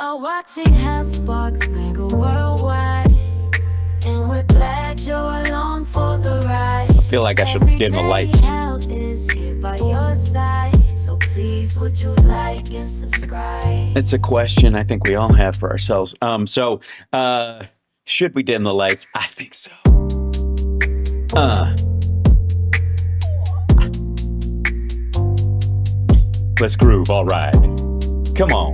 are watching how sparks make a worldwide, and we're glad you're along for the ride. I feel like I should dim the lights. Hell is here by your side, so please would you like and subscribe? It's a question I think we all have for ourselves. Should we dim the lights? I think so. Let's groove, all right. Come on.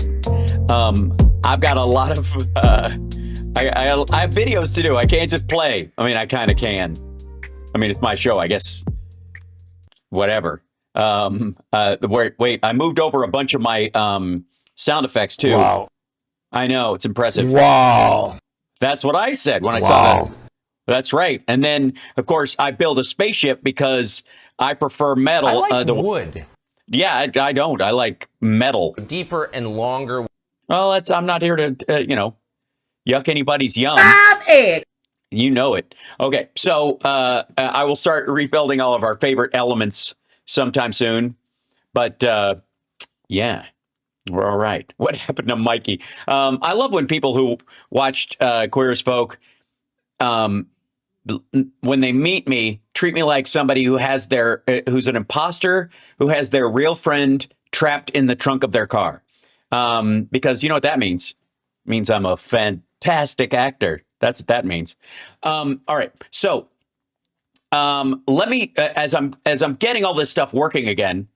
I've got a lot of I have videos to do. I can't just play. I mean, I kind of can. I mean, it's my show, I guess. Whatever. Wait, I moved over a bunch of my sound effects too. Wow. I know, it's impressive. Wow. That's what I said when I saw that. That's right. And then, of course, I build a spaceship because I prefer metal. I like wood. Yeah, I don't. I like metal. Deeper and longer. Well, I'm not here to, yuck anybody's yum. You know it. Okay, so I will start rebuilding all of our favorite elements sometime soon. But, yeah, we're all right. What happened to Mikey? I love when people who watched Queer as Folk, when they meet me, treat me like somebody who has who's an imposter, who has their real friend trapped in the trunk of their car. Because you know what that means? It means I'm a fantastic actor. That's what that means. All right. So let me, as I'm getting all this stuff working again,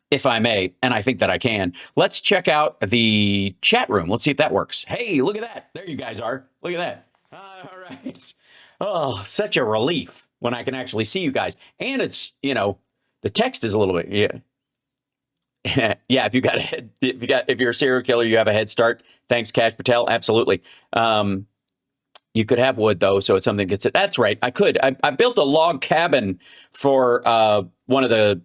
if I may, and I think that I can, let's check out the chat room. Let's see if that works. Hey, look at that. There you guys are. Look at that. All right. Oh, such a relief when I can actually see you guys. And it's, the text is a little bit, yeah. Yeah, if you're a serial killer, you have a head start. Thanks, Cash Patel. Absolutely. You could have wood though, so it's something that gets it. That's right. I could. I built a log cabin for one of the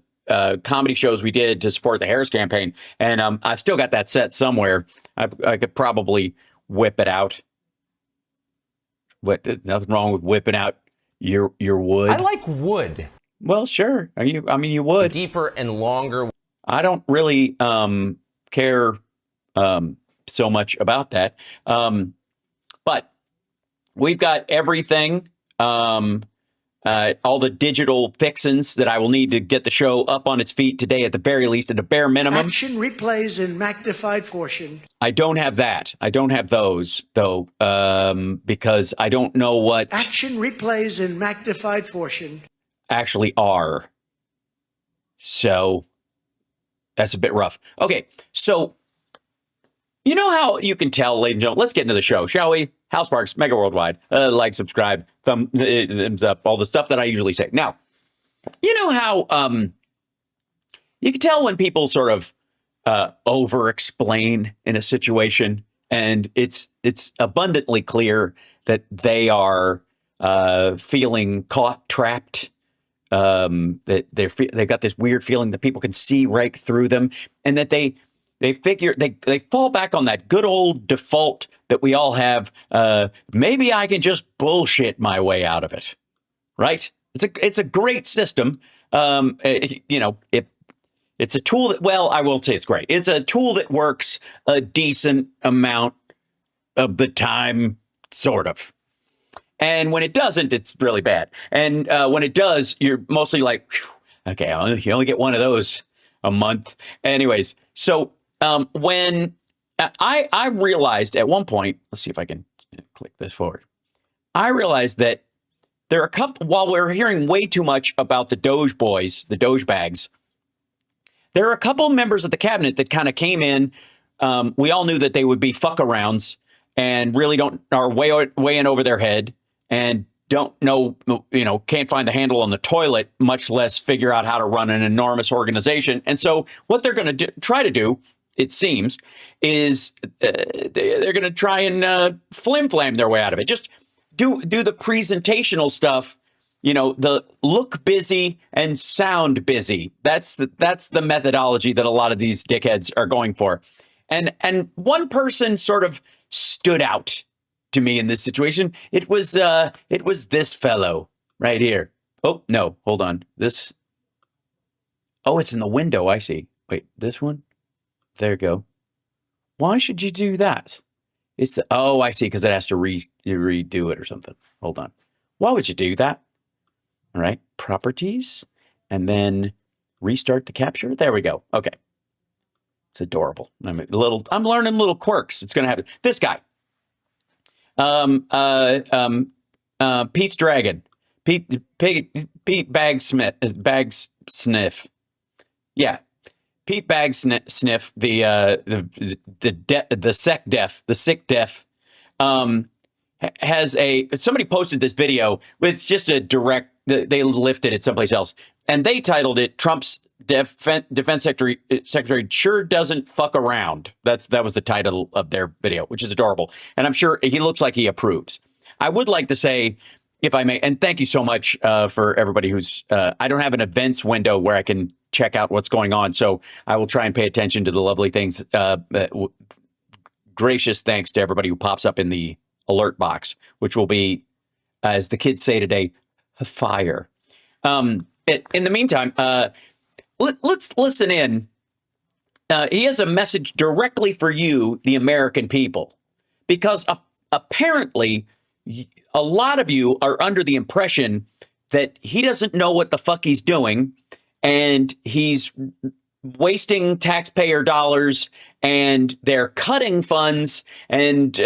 comedy shows we did to support the Harris campaign, and I've still got that set somewhere. I could probably whip it out. What? Nothing wrong with whipping out your wood. I like wood. Well, sure. You would. Deeper and longer. I don't really care so much about that. But we've got everything, all the digital fixins that I will need to get the show up on its feet today at the very least, at a bare minimum. Action replays in magnified fortune. I don't have that. I don't have those, though, because I don't know what Action replays in magnified fortune actually are. So that's a bit rough. Okay, so you know how you can tell, ladies and gentlemen, let's get into the show, shall we? House Parks, Mega Worldwide, like, subscribe, thumbs up, all the stuff that I usually say. Now, you know how you can tell when people sort of over-explain in a situation, and it's abundantly clear that they are feeling caught, trapped, that they've got this weird feeling that people can see right through them, and that they figure they fall back on that good old default that we all have. Maybe I can just bullshit my way out of it, right? It's a great system. It's a tool that, well, I won't say it's great. It's a tool that works a decent amount of the time, sort of. And when it doesn't, it's really bad. And when it does, you're mostly like, okay, you only get one of those a month. Anyways, so when I realized at one point, let's see if I can click this forward. I realized that there are a couple, while we're hearing way too much about the Doge boys, the Doge bags, there are a couple members of the cabinet that kind of came in. We all knew that they would be fuck-arounds and really are way in over their head and don't know, can't find the handle on the toilet, much less figure out how to run an enormous organization. And so what they're going to try to do, it seems, is they're going to try and flim-flam their way out of it. Just do the presentational stuff, the look busy and sound busy. That's the methodology that a lot of these dickheads are going for. And one person sort of stood out to me in this situation. It was this fellow right here. Oh, no, hold on. This. Oh, it's in the window. I see. Wait, this one? There you go. Why should you do that? Oh, I see, because it has to redo it or something. Hold on. Why would you do that? All right, properties, and then restart the capture. There we go. Okay, it's adorable. I'm learning little quirks. It's gonna happen. This guy, Pete's Dragon, Pete Bagsniff. Yeah, Pete Bagsniff, the sick deaf, has somebody posted this video, but it's just a direct. They lifted it someplace else, and they titled it "Trump's Defense Secretary sure doesn't fuck around." That was the title of their video, which is adorable, and I'm sure he looks like he approves. I would like to say, if I may, and thank you so much for everybody who's. I don't have an events window where I can check out what's going on, so I will try and pay attention to the lovely things. Gracious thanks to everybody who pops up in the alert box, which will be, as the kids say today, fire. In the meantime, let's listen in. He has a message directly for you, the American people, because apparently a lot of you are under the impression that he doesn't know what the fuck he's doing, and he's wasting taxpayer dollars, and they're cutting funds and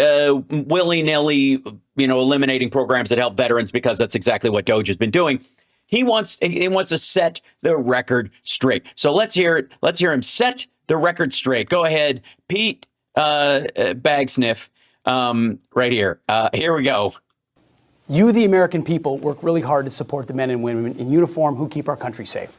willy-nilly, eliminating programs that help veterans, because that's exactly what Doge has been doing. He wants to set the record straight. So let's hear it. Let's hear him set the record straight. Go ahead, Pete Bagsniff, right here. Here we go. You, the American people, work really hard to support the men and women in uniform who keep our country safe.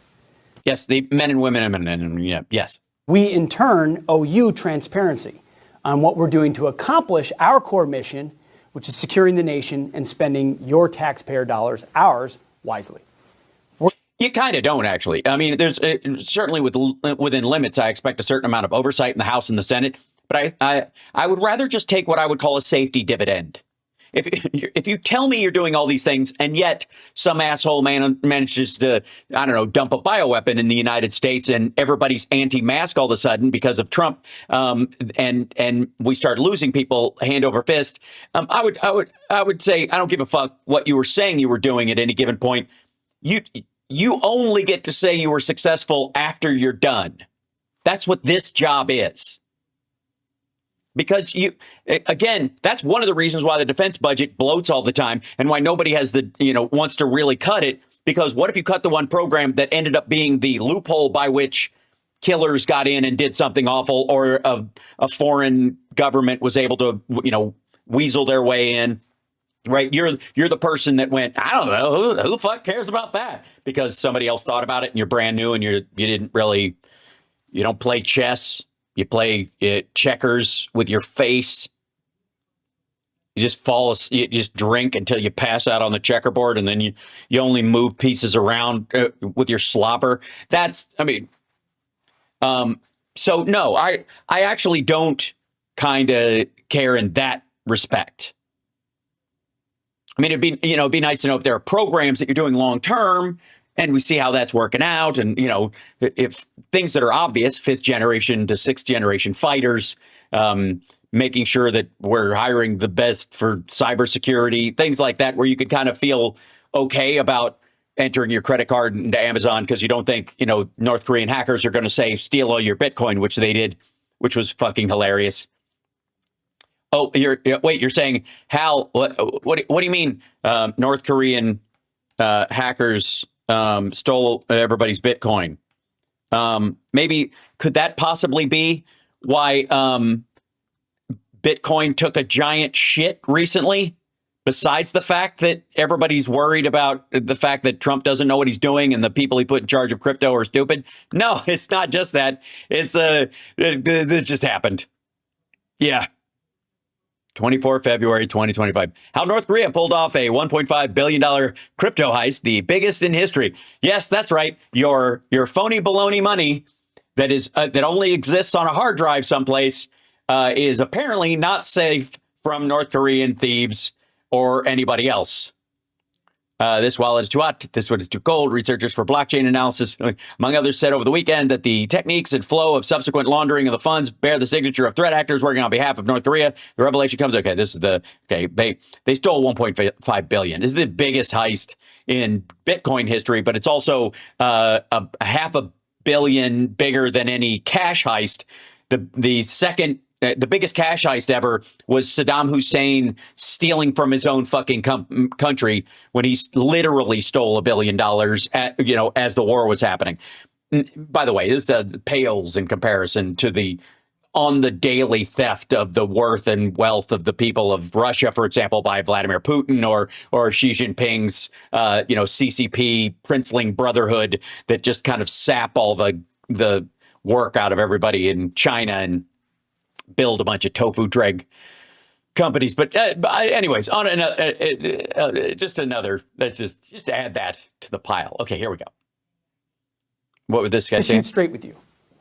Yes, the men and women. Yeah, yes. We, in turn, owe you transparency on what we're doing to accomplish our core mission, which is securing the nation and spending your taxpayer dollars, ours, wisely. You kind of don't, actually. I mean, there's certainly within limits, I expect a certain amount of oversight in the House and the Senate. But I would rather just take what I would call a safety dividend. If you tell me you're doing all these things, and yet some asshole manages to, I don't know, dump a bioweapon in the United States, and everybody's anti-mask all of a sudden because of Trump, and we start losing people hand over fist, I would say I don't give a fuck what you were saying you were doing at any given point. You only get to say you were successful after you're done. That's what this job is. Because that's one of the reasons why the defense budget bloats all the time, and why nobody has wants to really cut it. Because what if you cut the one program that ended up being the loophole by which killers got in and did something awful, or a foreign government was able to, weasel their way in, right? You're the person that went, I don't know, who the fuck cares about that? Because somebody else thought about it, and you're brand new, and you don't play chess. You play checkers with your face. You just drink until you pass out on the checkerboard, and then you only move pieces around with your slobber. So no, I actually don't kind of care in that respect. I mean, it'd be nice to know if there are programs that you're doing long term, and we see how that's working out. And, if things that are obvious, 5th generation to 6th generation fighters, making sure that we're hiring the best for cybersecurity, things like that, where you could kind of feel okay about entering your credit card into Amazon because you don't think, North Korean hackers are going to steal all your Bitcoin, which they did, which was fucking hilarious. Oh, you're saying, Hal, what do you mean North Korean hackers stole everybody's Bitcoin? Maybe could that possibly be why Bitcoin took a giant shit recently? Besides the fact that everybody's worried about the fact that Trump doesn't know what he's doing and the people he put in charge of crypto are stupid. No, it's not just that. It's this just happened. Yeah. 24 February 2025. How North Korea pulled off a $1.5 billion crypto heist, the biggest in history. Yes, that's right. Your phony baloney money that only exists on a hard drive someplace is apparently not safe from North Korean thieves or anybody else. This wallet is too hot. This one is too cold. Researchers for blockchain analysis, among others, said over the weekend that the techniques and flow of subsequent laundering of the funds bear the signature of threat actors working on behalf of North Korea. The revelation comes, they stole 1.5 billion. This is the biggest heist in Bitcoin history, but it's also a $500 million bigger than any cash heist. The biggest cash heist ever was Saddam Hussein stealing from his own fucking country when he literally stole $1 billion as the war was happening. By the way, this pales in comparison to the on the daily theft of the worth and wealth of the people of Russia, for example, by Vladimir Putin or Xi Jinping's CCP princeling brotherhood that just kind of sap all the work out of everybody in China and build a bunch of tofu dreg companies. But anyways, on just to add that to the pile. Okay, here we go. What would this guy say? To shoot straight with you.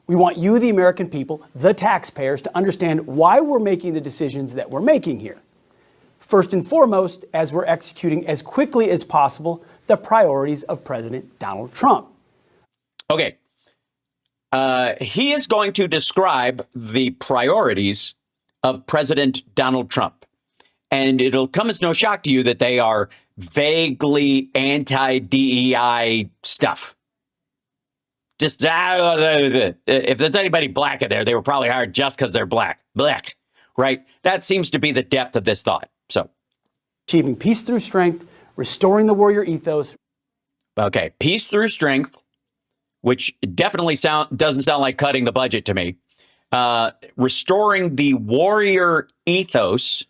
We want you, the American people, the taxpayers, to understand why we're making the decisions that we're making here. First and foremost, as we're executing as quickly as possible the priorities of President Donald Trump. Okay. He is going to describe the priorities of President Donald Trump. And it'll come as no shock to you that they are vaguely anti-DEI stuff. Just, if there's anybody black in there, they were probably hired just because they're black. Black, right? That seems to be the depth of this thought. So, achieving peace through strength, restoring the warrior ethos. Okay, peace through strength, which definitely doesn't sound like cutting the budget to me. Restoring the warrior ethos.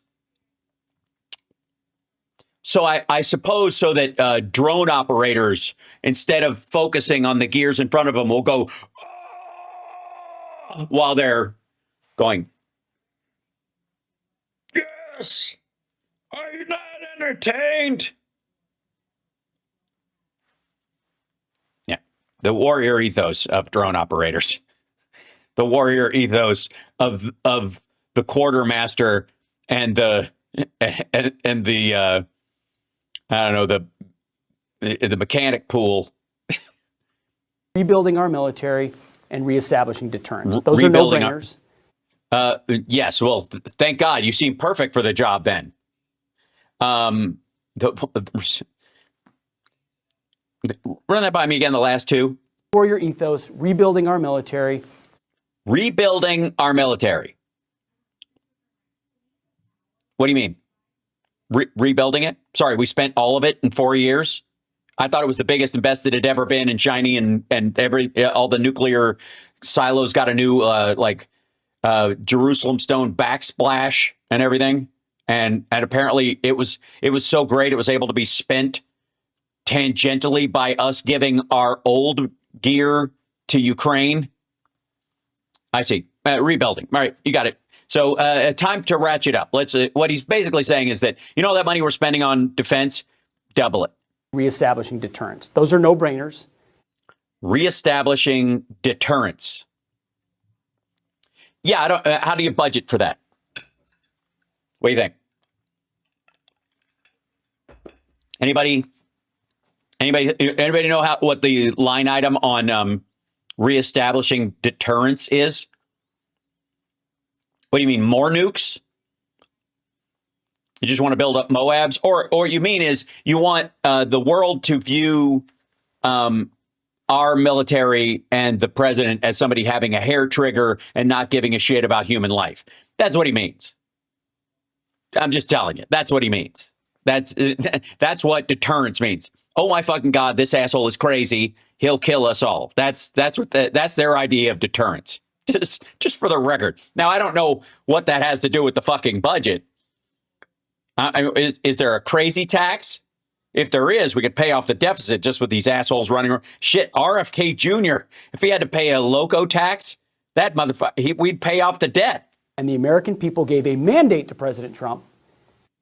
So I suppose so that drone operators, instead of focusing on the gears in front of them, will go while they're going, yes, are you not entertained? Yeah, the warrior ethos of drone operators. The warrior ethos of the quartermaster and the I don't know, the mechanic pool. Rebuilding our military and reestablishing deterrence. Those are no-brainers. Yes, well, thank God. You seem perfect for the job then. Run that by me again, the last two. Warrior ethos, rebuilding our military. Rebuilding our military. What do you mean? Rebuilding it? Sorry, we spent all of it in 4 years. I thought it was the biggest and best it had ever been, and shiny, and all the nuclear silos got a new Jerusalem stone backsplash and everything. And apparently it was so great it was able to be spent tangentially by us giving our old gear to Ukraine. I see. Rebuilding. All right, you got it. So time to ratchet up. What he's basically saying is that, that money we're spending on defense, double it. Reestablishing deterrence. Those are no-brainers. Reestablishing deterrence. Yeah, how do you budget for that? What do you think? Anybody know what the line item on reestablishing deterrence is? What do you mean, more nukes? You just want to build up Moabs? Or you mean is you want the world to view our military and the president as somebody having a hair trigger and not giving a shit about human life? That's what he means. I'm just telling you. That's what he means. That's what deterrence means. Oh my fucking God, this asshole is crazy. He'll kill us all. That's their idea of deterrence. Just for the record. Now, I don't know what that has to do with the fucking budget. Is there a crazy tax? If there is, we could pay off the deficit just with these assholes running around. Shit, RFK Jr., if he had to pay a loco tax, that motherfucker, we'd pay off the debt. And the American people gave a mandate to President Trump.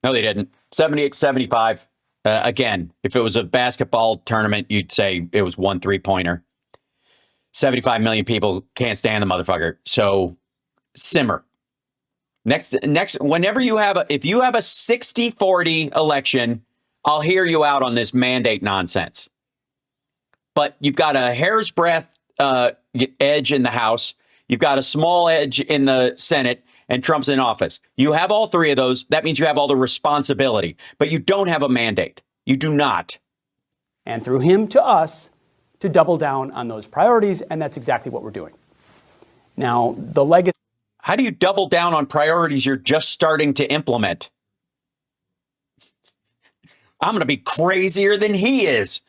No, they didn't. 78-75. Again, if it was a basketball tournament, you'd say it was 1 3-pointer. 75 million people can't stand the motherfucker. So simmer. Next, whenever if you have a 60-40 election I'll hear you out on this mandate nonsense. But you've got a hair's breadth edge in the House. You've got a small edge in the Senate, and Trump's in office. You have all three of those. That means you have all the responsibility, but you don't have a mandate. You do not. And through him to us to double down on those priorities, and that's exactly what we're doing. Now, the legacy. How do you double down on priorities you're just starting to implement? I'm going to be crazier than he is.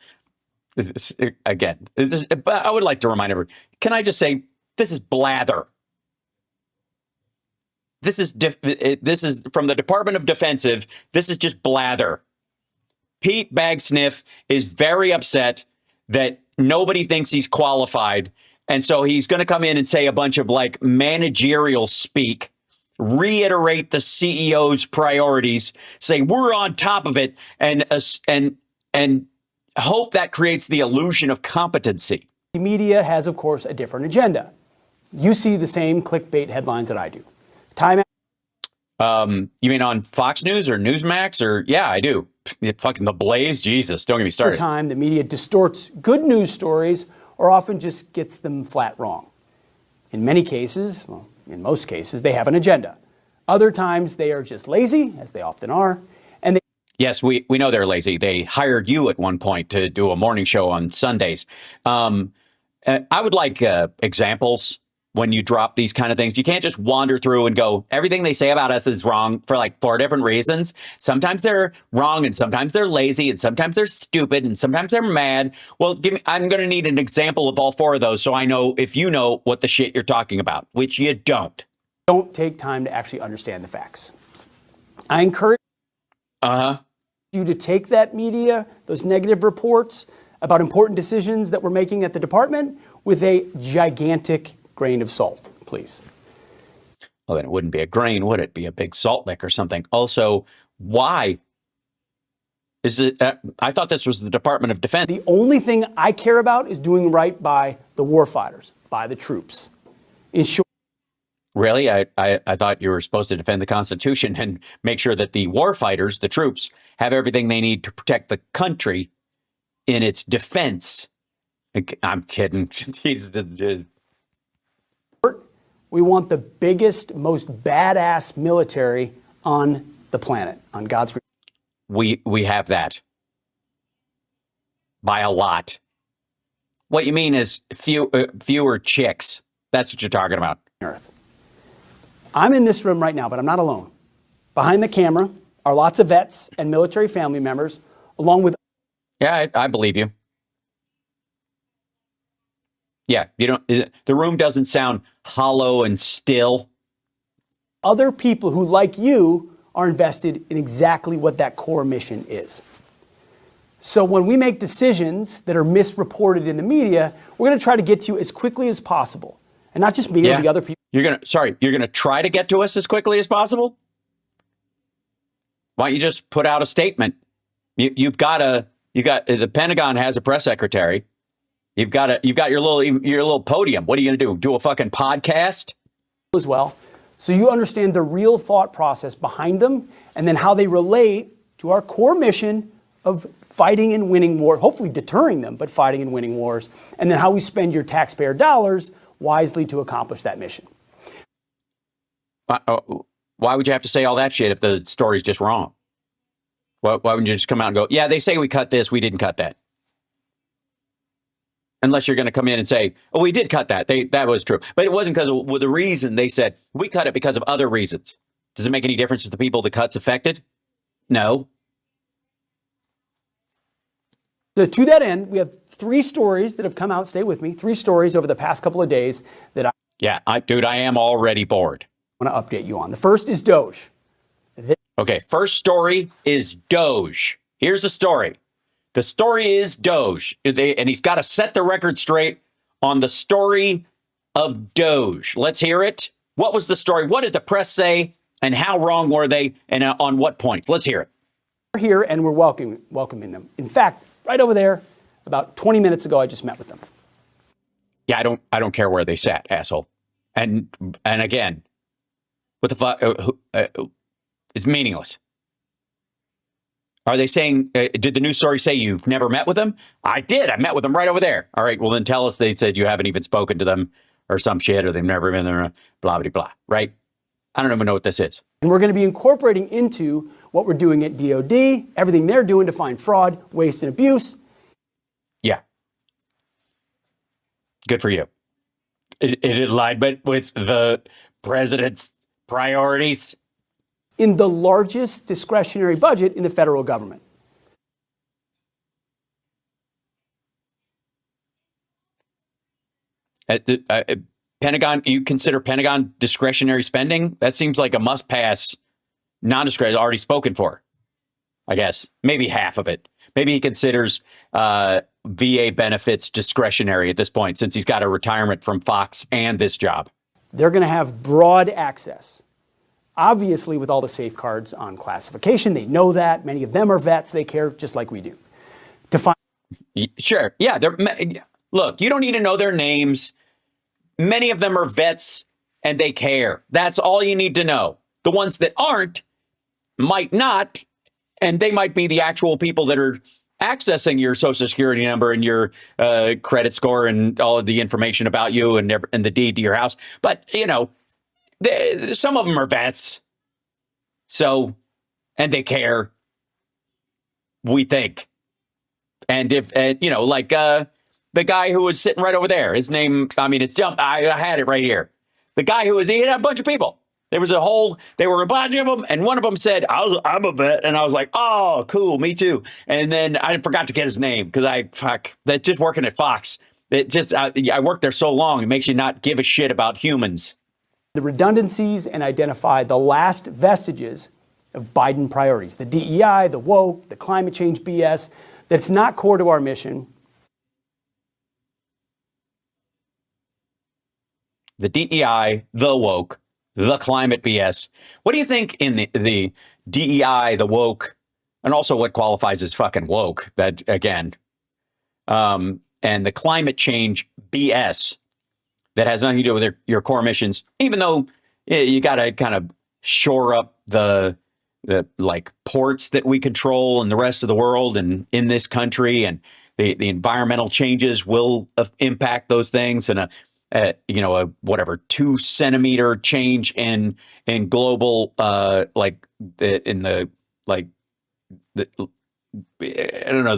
I would like to remind everyone, can I just say, this is blather. This is from the Department of Defense. This is just blather. Pete Hegseth is very upset that nobody thinks he's qualified. And so he's going to come in and say a bunch of like managerial speak, reiterate the CEO's priorities, say we're on top of it, and hope that creates the illusion of competency. The media has, of course, a different agenda. You see the same clickbait headlines that I do. Time. You mean on Fox News or Newsmax or yeah, I do. Fucking The Blaze, Jesus, don't get me started. Time the media distorts good news stories or often just gets them flat wrong. In many cases, well, in most cases, they have an agenda. Other times they are just lazy, as they often are, and they. Yes, we know they're lazy. They hired you at one point to do a morning show on Sundays. I would like examples when you drop these kind of things. You can't just wander through and go, everything they say about us is wrong for like 4 different reasons. Sometimes they're wrong and sometimes they're lazy and sometimes they're stupid and sometimes they're mad. Well, I'm going to need an example of all 4 of those so I know if you know what the shit you're talking about, which you don't. Don't take time to actually understand the facts. I encourage you to take that media, those negative reports about important decisions that we're making at the department with a gigantic grain of salt, please. Well, then it wouldn't be a grain, would it? Be a big salt lick or something. Also, why is it? I thought this was the Department of Defense. The only thing I care about is doing right by the warfighters, by the troops. In short. Really? I thought you were supposed to defend the Constitution and make sure that the warfighters, the troops, have everything they need to protect the country in its defense. I'm kidding. We want the biggest, most badass military on the planet, on God's. We have that by a lot. What you mean is fewer chicks. That's what you're talking about. Earth. I'm in this room right now, but I'm not alone. Behind the camera are lots of vets and military family members, along with. Yeah, I believe you. Yeah, you don't. The room doesn't sound hollow and still. Other people who, like you, are invested in exactly what that core mission is. So when we make decisions that are misreported in the media, we're going to try to get to you as quickly as possible, and not just me, but the other people. You're gonna try to get to us as quickly as possible. Why don't you just put out a statement? You got the Pentagon has a press secretary. You've got your little podium. What are you going to do? Do a fucking podcast? As well. So you understand the real thought process behind them and then how they relate to our core mission of fighting and winning war, hopefully deterring them, but fighting and winning wars, and then how we spend your taxpayer dollars wisely to accomplish that mission. Why would you have to say all that shit if the story's just wrong? Why wouldn't you just come out and go, yeah, they say we cut this, we didn't cut that? Unless you're going to come in and say, oh, we did cut that. That was true. But it wasn't because of the reason. They said, we cut it because of other reasons. Does it make any difference to the people the cuts affected? No. So to that end, we have 3 stories that have come out. Stay with me. 3 stories over the past couple of days that I am already bored. I want to update you on. The first is Doge. Okay, first story is Doge. Here's the story. The story is Doge, and he's got to set the record straight on the story of Doge. Let's hear it. What was the story? What did the press say, and how wrong were they, and on what points? Let's hear it. We're here, and we're welcoming them. In fact, right over there, about 20 minutes ago, I just met with them. Yeah, I don't care where they sat, asshole. And again, what the fuck? It's meaningless. Are they saying, did the news story say you've never met with them? I did. I met with them right over there. All right. Well, then tell us they said you haven't even spoken to them or some shit, or they've never been there, blah, blah, blah. Right? I don't even know what this is. And we're going to be incorporating into what we're doing at DOD, everything they're doing to find fraud, waste, and abuse. Yeah. Good for you. It alignment with the president's priorities. In the largest discretionary budget in the federal government. Pentagon, you consider Pentagon discretionary spending? That seems like a must-pass, non-discretionary, already spoken for, I guess. Maybe half of it. Maybe he considers VA benefits discretionary at this point, since he's got a retirement from Fox and this job. They're going to have broad access. Obviously, with all the safeguards on classification, they know that. Many of them are vets. They care just like we do. To find Sure. Yeah. Look, you don't need to know their names. Many of them are vets and they care. That's all you need to know. The ones that aren't might not, and they might be the actual people that are accessing your social security number and your credit score and all of the information about you and the deed to your house. But, you know, some of them are vets. So, and they care, we think. And if, you know, like the guy who was sitting right over there, his name, I mean, it's jumped. I had it right here. The guy who was, he had a bunch of people. There was they were a bunch of them. And one of them said, I'm a vet. And I was like, oh, cool. Me too. And then I forgot to get his name because that just working at Fox. I worked there so long. It makes you not give a shit about humans. the redundancies and identify the last vestiges of Biden priorities, the DEI, the woke, the climate change BS, that's not core to our mission. The DEI, the woke, the climate BS. What do you think in the DEI, the woke, and also what qualifies as fucking woke, that again, and the climate change BS that has nothing to do with your core missions, even though you got to kind of shore up the like ports that we control in the rest of the world and in this country, and the environmental changes will impact those things, and a 2 centimeter change in global the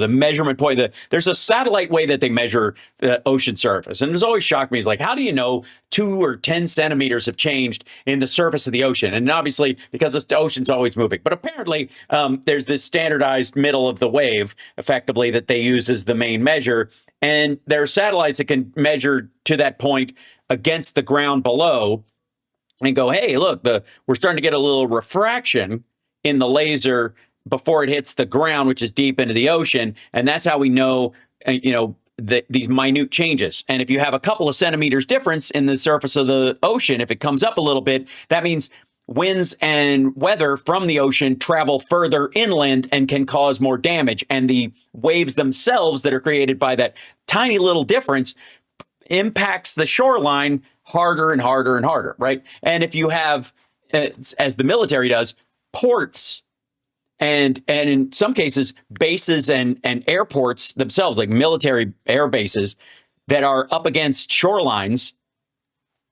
measurement point. There's a satellite way that they measure the ocean surface. And it's always shocked me. It's like, how do you know 2 or 10 centimeters have changed in the surface of the ocean? And obviously, because the ocean's always moving. But apparently, there's this standardized middle of the wave, effectively, that they use as the main measure. And there are satellites that can measure to that point against the ground below and go, hey, look, we're starting to get a little refraction in the laser before it hits the ground, which is deep into the ocean. And that's how we know, these minute changes. And if you have a couple of centimeters difference in the surface of the ocean, if it comes up a little bit, that means winds and weather from the ocean travel further inland and can cause more damage. And the waves themselves that are created by that tiny little difference impacts the shoreline harder and harder and harder, right? And if you have, as the military does, ports, and in some cases, bases and airports themselves, like military air bases that are up against shorelines,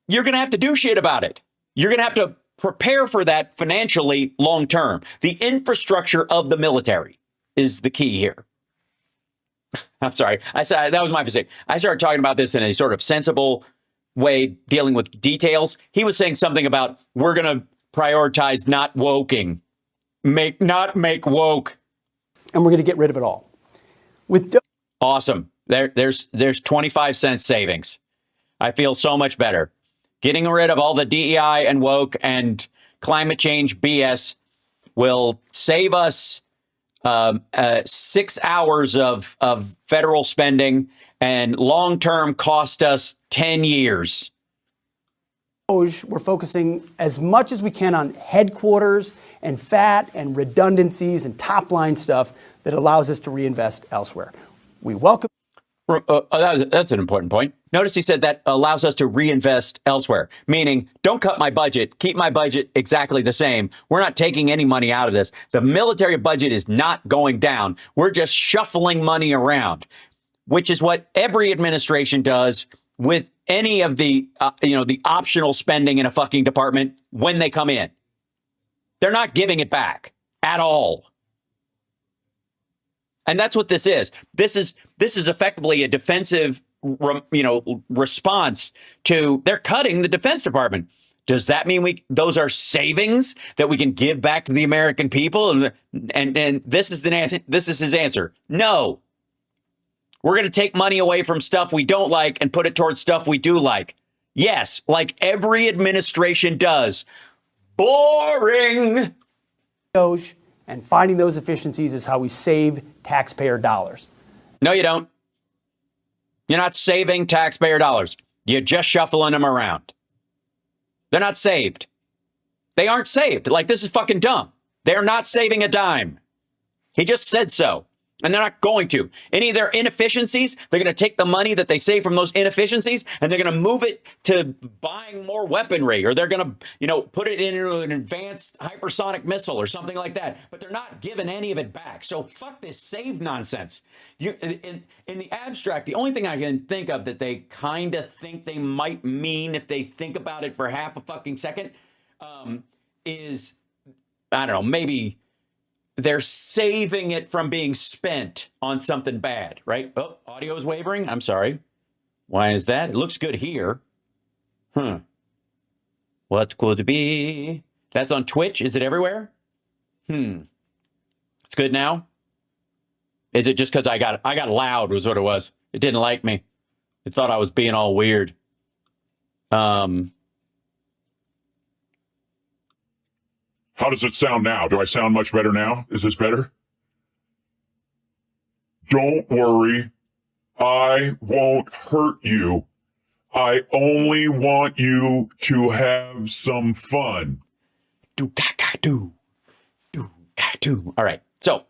you're going to have to do shit about it. You're going to have to prepare for that financially long term. The infrastructure of the military is the key here. I'm sorry. That was my mistake. I started talking about this in a sort of sensible way, dealing with details. He was saying something about we're going to prioritize not woking. Not make woke. And we're going to get rid of it all. Awesome. There's 25 cents savings. I feel so much better. Getting rid of all the DEI and woke and climate change BS will save us 6 hours of federal spending and long-term cost us 10 years. We're focusing as much as we can on headquarters and fat and redundancies and top line stuff that allows us to reinvest elsewhere. We welcome. That's an important point. Notice he said that allows us to reinvest elsewhere, meaning don't cut my budget, keep my budget exactly the same. We're not taking any money out of this. The military budget is not going down. We're just shuffling money around, which is what every administration does with any of the, the optional spending in a fucking department when they come in. They're not giving it back at all. And that's what this is. This is effectively a defensive, response to they're cutting the Defense Department. Does that mean those are savings that we can give back to the American people? And this is his answer. No. We're going to take money away from stuff we don't like and put it towards stuff we do like. Yes, like every administration does. Boring. And finding those efficiencies is how we save taxpayer dollars. No, you don't. You're not saving taxpayer dollars. You're just shuffling them around. They're not saved. They aren't saved. Like, this is fucking dumb. They're not saving a dime. He just said so. And they're not going to. Any of their inefficiencies, they're going to take the money that they save from those inefficiencies and they're going to move it to buying more weaponry, or they're going to, put it into an advanced hypersonic missile or something like that. But they're not giving any of it back. So fuck this save nonsense. In the abstract, the only thing I can think of that they kind of think they might mean if they think about it for half a fucking second is, I don't know, maybe they're saving it from being spent on something bad, right? Oh, audio is wavering. I'm sorry. Why is that? It looks good here. What could be? That's on Twitch. Is it everywhere? It's good now. Is it just because I got loud was what it was? It didn't like me. It thought I was being all weird. How does it sound now? Do I sound much better now? Is this better? Don't worry. I won't hurt you. I only want you to have some fun. Do. All right. So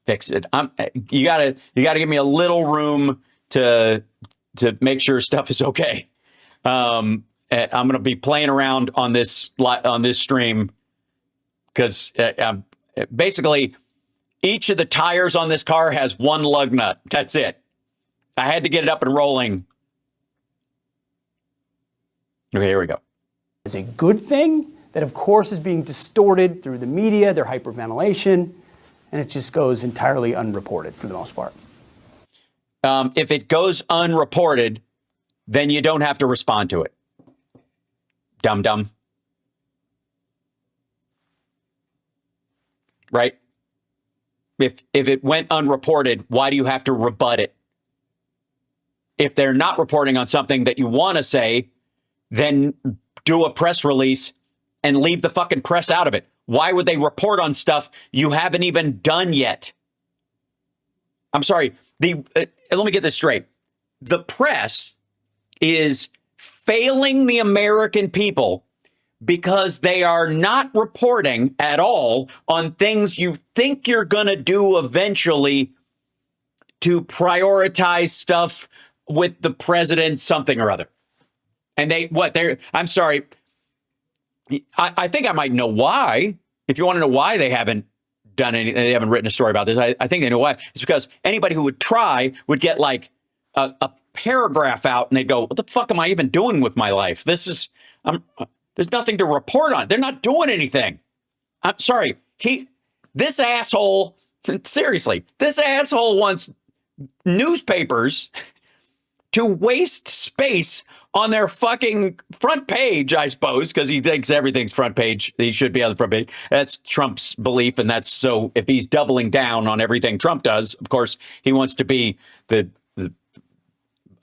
fix it. You gotta give me a little room to make sure stuff is okay. I'm going to be playing around on this stream because basically each of the tires on this car has one lug nut. That's it. I had to get it up and rolling. Okay, here we go. It's a good thing that, of course, is being distorted through the media, their hyperventilation, and it just goes entirely unreported for the most part. If it goes unreported, then you don't have to respond to it. Dumb. Right? If it went unreported, why do you have to rebut it? If they're not reporting on something that you want to say, then do a press release and leave the fucking press out of it. Why would they report on stuff you haven't even done yet? I'm sorry. Let me get this straight. The press is failing the American people because they are not reporting at all on things you think you're going to do eventually to prioritize stuff with the president, something or other. And I'm sorry. I think I might know why. If you want to know why they haven't done anything, they haven't written a story about this. I think they know why. It's because anybody who would try would get like a paragraph out and they'd go, what the fuck am I even doing with my life? There's nothing to report on. They're not doing anything. I'm sorry. This asshole wants newspapers to waste space on their fucking front page, I suppose, because he thinks everything's front page. He should be on the front page. That's Trump's belief. And that's so if he's doubling down on everything Trump does, of course, he wants to be the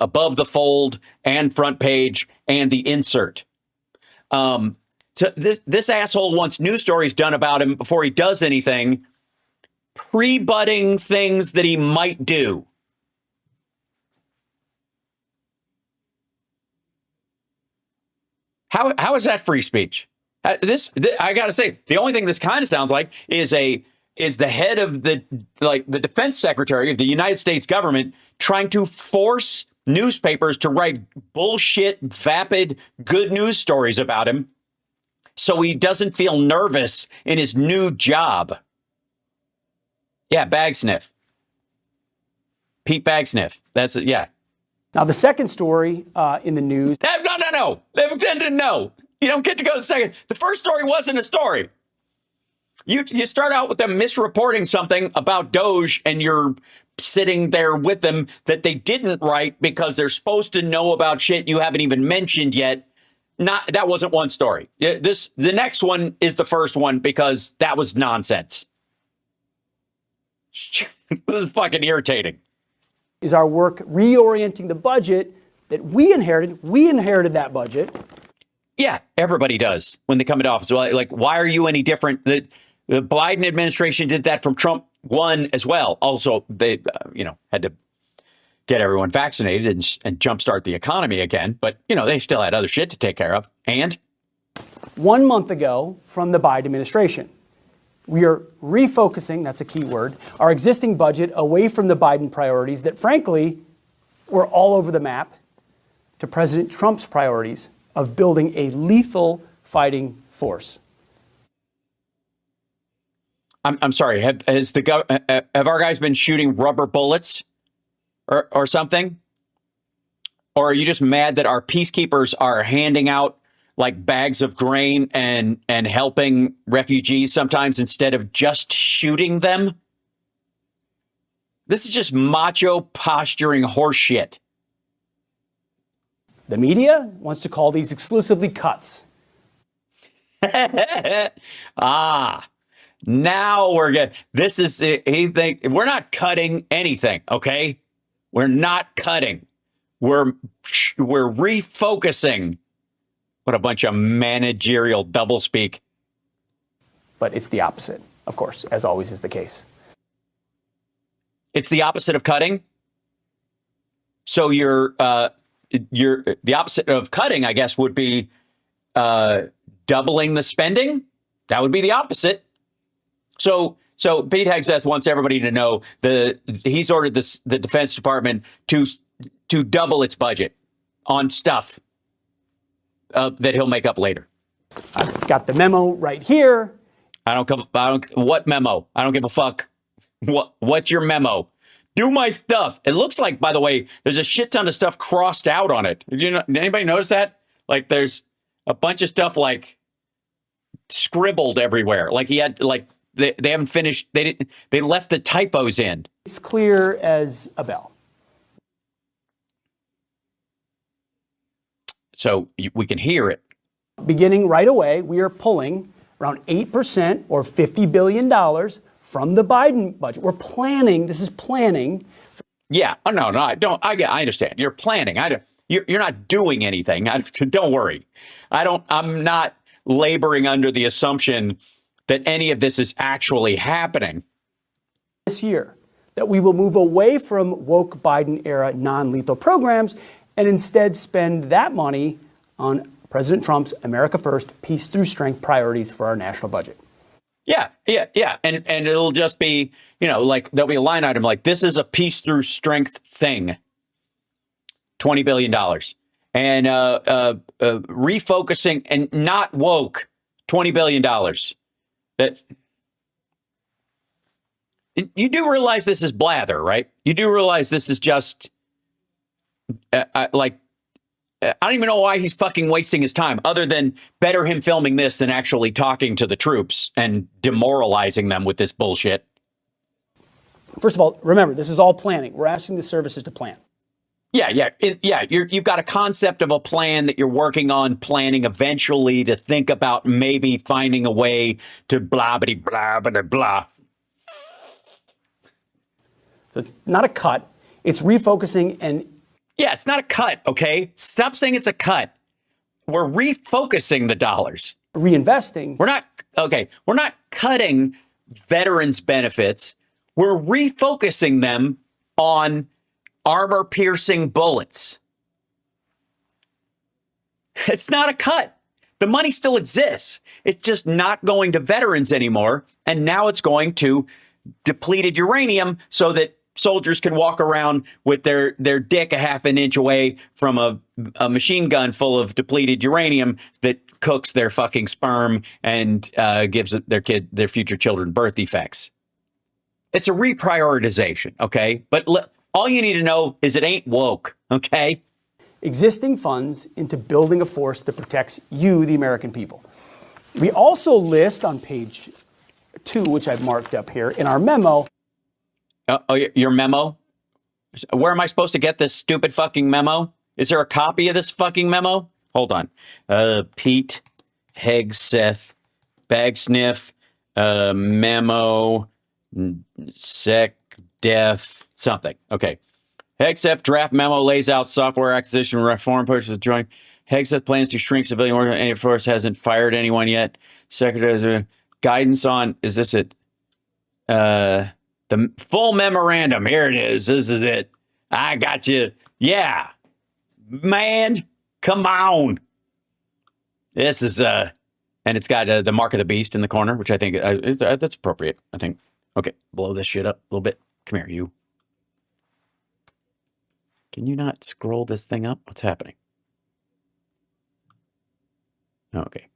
above the fold and front page and the insert. This asshole wants news stories done about him before he does anything, pre-butting things that he might do. How is that free speech? I got to say, the only thing this kind of sounds like is a is the head of the defense secretary of the United States government trying to force newspapers to write bullshit, vapid, good news stories about him so he doesn't feel nervous in his new job. Yeah, Bagsniff. Pete Bagsniff. That's it. Yeah. Now, the second story in the news. No. No. You don't get to go to the second. The first story wasn't a story. You start out with them misreporting something about Doge, and you're sitting there with them that they didn't write because they're supposed to know about shit you haven't even mentioned yet. That wasn't one story. The next one is the first one because that was nonsense. This is fucking irritating. Is our work reorienting the budget that we inherited? We inherited that budget. Yeah, everybody does when they come into office. Like, why are you any different? The Biden administration did that from Trump 1 as well. Also, they had to get everyone vaccinated and jumpstart the economy again. But, they still had other shit to take care of. And 1 month ago from the Biden administration, we are refocusing, that's a key word, our existing budget away from the Biden priorities that, frankly, were all over the map to President Trump's priorities of building a lethal fighting force. I'm sorry. Have our guys been shooting rubber bullets or something? Or are you just mad that our peacekeepers are handing out like bags of grain and helping refugees sometimes instead of just shooting them? This is just macho posturing horseshit. The media wants to call these exclusively cuts. Now we're getting, we're not cutting anything, okay? We're not cutting. We're refocusing. What a bunch of managerial doublespeak. But it's the opposite, of course, as always is the case. It's the opposite of cutting. So the opposite of cutting, I guess, would be doubling the spending. That would be the opposite. So Pete Hegseth wants everybody to know he's ordered the Defense Department to double its budget on stuff that he'll make up later. I've got the memo right here. What memo? I don't give a fuck. What's your memo? Do my stuff. It looks like, by the way, there's a shit ton of stuff crossed out on it. Did anybody notice that? Like there's a bunch of stuff like scribbled everywhere. Like he had they haven't finished. They left the typos in. It's clear as a bell. So we can hear it. Beginning right away, we are pulling around 8% or $50 billion from the Biden budget. We're planning. This is planning. Yeah. Oh, no, I don't. I understand. You're planning. You're not doing anything. Don't worry. I'm not laboring under the assumption that any of this is actually happening. This year, that we will move away from woke Biden era non-lethal programs and instead spend that money on President Trump's America First, peace through strength priorities for our national budget. Yeah. And it'll just be, like there'll be a line item like this is a peace through strength thing. $20 billion. And refocusing and not woke, $20 billion. That you do realize this is blather, right? You do realize this is just I don't even know why he's fucking wasting his time other than better him filming this than actually talking to the troops and demoralizing them with this bullshit. First of all, remember, this is all planning. We're asking the services to plan. Yeah. You've got a concept of a plan that you're working on planning eventually to think about maybe finding a way to blah, blah, blah, blah, blah. So it's not a cut. It's refocusing and... Yeah, it's not a cut, okay? Stop saying it's a cut. We're refocusing the dollars. Reinvesting. We're not cutting veterans' benefits. We're refocusing them on armor-piercing bullets. It's not a cut. The money still exists. It's just not going to veterans anymore. And now it's going to depleted uranium so that soldiers can walk around with their dick a half an inch away from a machine gun full of depleted uranium that cooks their fucking sperm and gives their future children birth defects. It's a reprioritization, okay? But all you need to know is it ain't woke, okay? Existing funds into building a force that protects you, the American people. We also list on page 2, which I've marked up here in our memo. Your memo? Where am I supposed to get this stupid fucking memo? Is there a copy of this fucking memo? Hold on. Pete Hegseth, bag sniff, memo, sec, def, something. Okay. Hegseth draft memo lays out software acquisition reform pushes joint. Hegseth plans to shrink civilian organization. Any force hasn't fired anyone yet. Secretary guidance on, is this it? The full memorandum. Here it is. This is it. I got you. Yeah. Man, come on. This is, and it's got the mark of the beast in the corner, which I think that's appropriate, I think. Okay, blow this shit up a little bit. Come here, you. Can you not scroll this thing up? What's happening? Okay.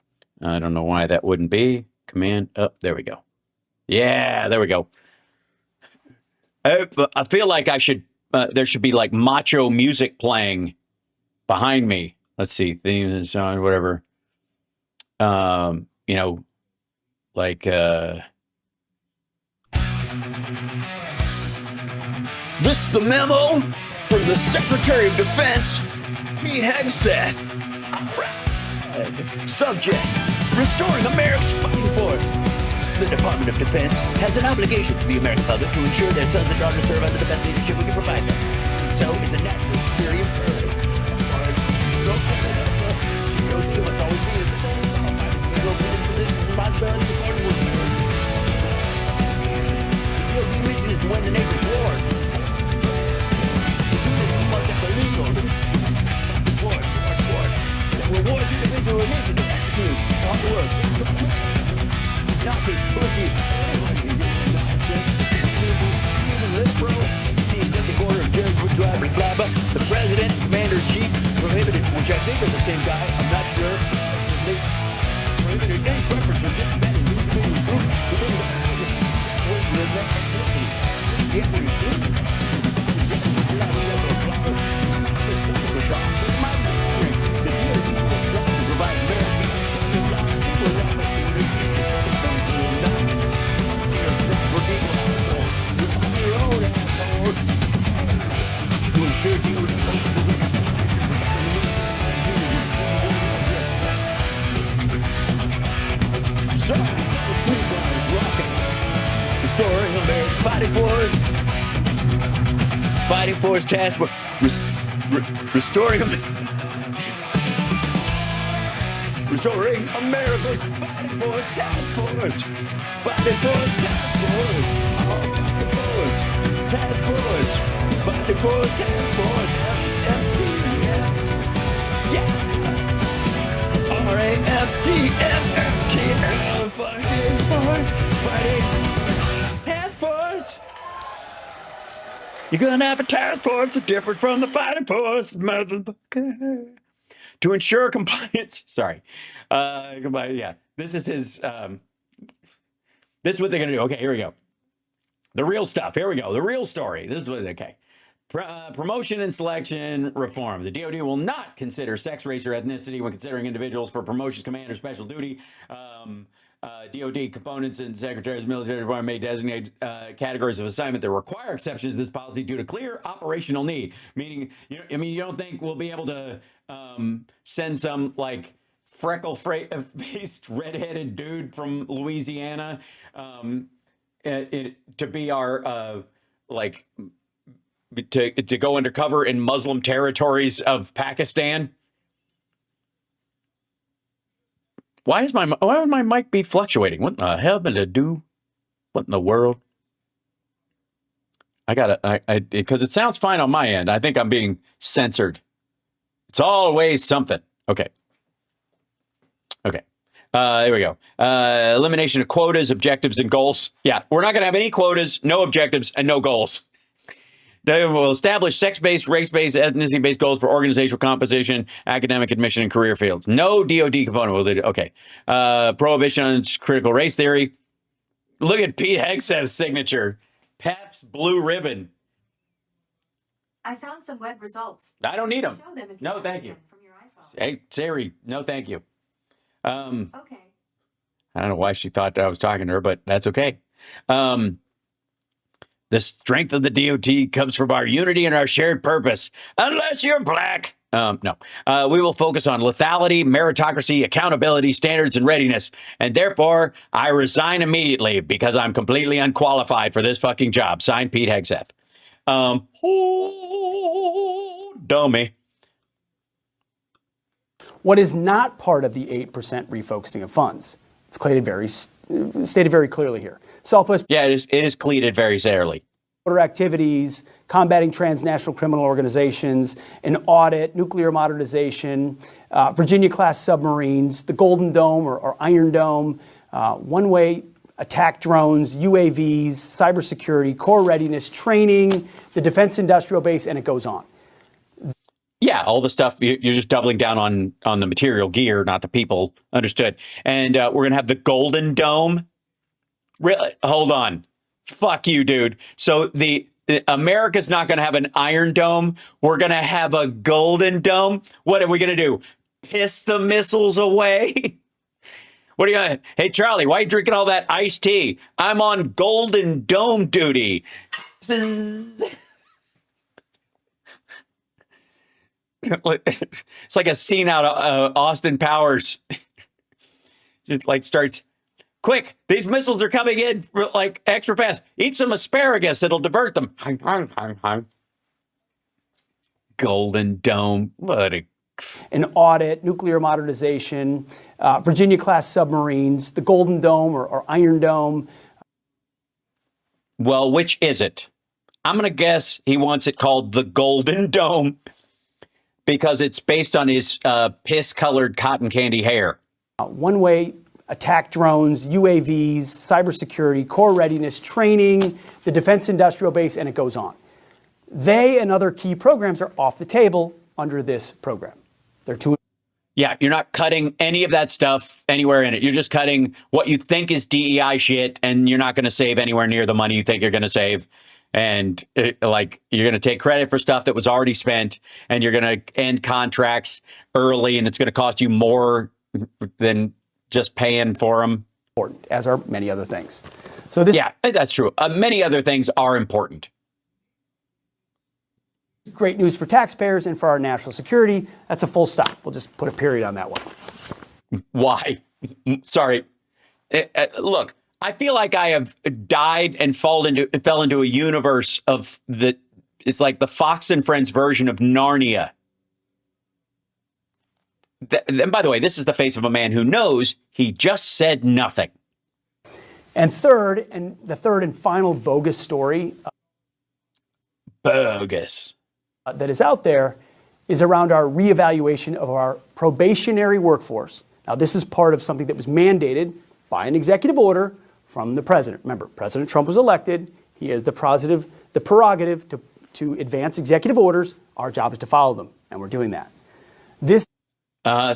I don't know why that wouldn't be. Command up. There we go. Yeah, there we go. I feel like I should, there should be like macho music playing behind me. Let's see. Theme and song, whatever. You know, like, this is the memo from the Secretary of Defense, Pete Hegseth. All right. Subject, restoring America's fighting force. The Department of Defense has an obligation to the American public to ensure their sons and daughters serve under the best leadership we can provide them. So is a national security imperative. GOD must always be in the responsibility of foreign war. The GOD mission is to win the nation's wars. Rewards individual initiative attitudes on the work. Not this pussy. The executive order of Jerry Driver, blah, blah. The president, commander-in-chief, prohibited, which I think is the same guy, I'm not sure. Prohibited any preference or disadvantage. Fighting Force Task Force, restoring America's Fighting Force Task Force, Fighting Force Task Force, Fighting Force Task Force, Fighting Force Task Force, FTF, yeah, RAFTF, Fighting Force, Fighting Task Force. You're gonna have a task force different from the fighting force, motherfucker. To ensure compliance. Sorry. Yeah. This is his. This is what they're gonna do. Okay, here we go. The real stuff. Here we go. The real story. This is what. Okay. Promotion and selection reform. The DoD will not consider sex, race, or ethnicity when considering individuals for promotions, command, or special duty. DoD components and secretaries of military department may designate categories of assignment that require exceptions to this policy due to clear operational need. Meaning, you don't think we'll be able to send some like freckle-faced redheaded dude from Louisiana to be our to go undercover in Muslim territories of Pakistan? Why would my mic be fluctuating? What the hell did it do? What in the world? Because it sounds fine on my end. I think I'm being censored. It's always something. Okay. There we go. Elimination of quotas, objectives, and goals. Yeah, we're not going to have any quotas, no objectives, and no goals. They will establish sex-based, race-based, ethnicity-based goals for organizational composition, academic admission, and career fields. No DOD component. Okay. Prohibition on critical race theory. Look at Pete Hegseth's signature. Pabst Blue Ribbon. I found some web results. I don't need them. Show them if No, have thank you. them from your iPhone. Hey, Siri, no thank you. Okay. I don't know why she thought I was talking to her, but that's okay. The strength of the DOT comes from our unity and our shared purpose, unless you're black. No. We will focus on lethality, meritocracy, accountability, standards, and readiness. And therefore, I resign immediately because I'm completely unqualified for this fucking job. Signed, Pete Hegseth. Dummy. What is not part of the 8% refocusing of funds? It's stated very clearly here. Southwest Yeah, it is cleated very fairly. border activities, combating transnational criminal organizations, an audit, nuclear modernization, Virginia-class submarines, the Golden Dome or Iron Dome, one-way attack drones, UAVs, cybersecurity, core readiness, training, the defense industrial base, and it goes on. Yeah, all the stuff, you're just doubling down on the material gear, not the people. Understood. And we're going to have the Golden Dome. Really? Hold on. Fuck you, dude. So America's not going to have an Iron Dome. We're going to have a Golden Dome. What are we going to do? Piss the missiles away? What are you? Hey, Charlie, why are you drinking all that iced tea? I'm on Golden Dome duty. It's like a scene out of Austin Powers. Just like starts, quick, these missiles are coming in like extra fast. Eat some asparagus, it'll divert them. Golden Dome. What a... An audit, nuclear modernization, Virginia-class submarines, the Golden Dome or Iron Dome. Well, which is it? I'm going to guess he wants it called the Golden Dome because it's based on his piss-colored cotton candy hair. One-way attack drones, UAVs, cybersecurity, core readiness, training, the defense industrial base, and it goes on. They and other key programs are off the table under this program. They're too. Yeah, you're not cutting any of that stuff anywhere in it. You're just cutting what you think is DEI shit, and you're not going to save anywhere near the money you think you're going to save. And you're going to take credit for stuff that was already spent, and you're going to end contracts early, and it's going to cost you more than just paying for them. Important, as are many other things. So this. Yeah, that's true. Many other things are important. Great news for taxpayers and for our national security. That's a full stop. We'll just put a period on that one. Why? Sorry. Look, I feel like I have died and fell into a universe of it's like the Fox and Friends version of Narnia. And by the way, this is the face of a man who knows he just said nothing. And the third and final bogus story. Bogus. That is out there is around our reevaluation of our probationary workforce. Now, this is part of something that was mandated by an executive order from the president. Remember, President Trump was elected. He has the prerogative to advance executive orders. Our job is to follow them, and we're doing that.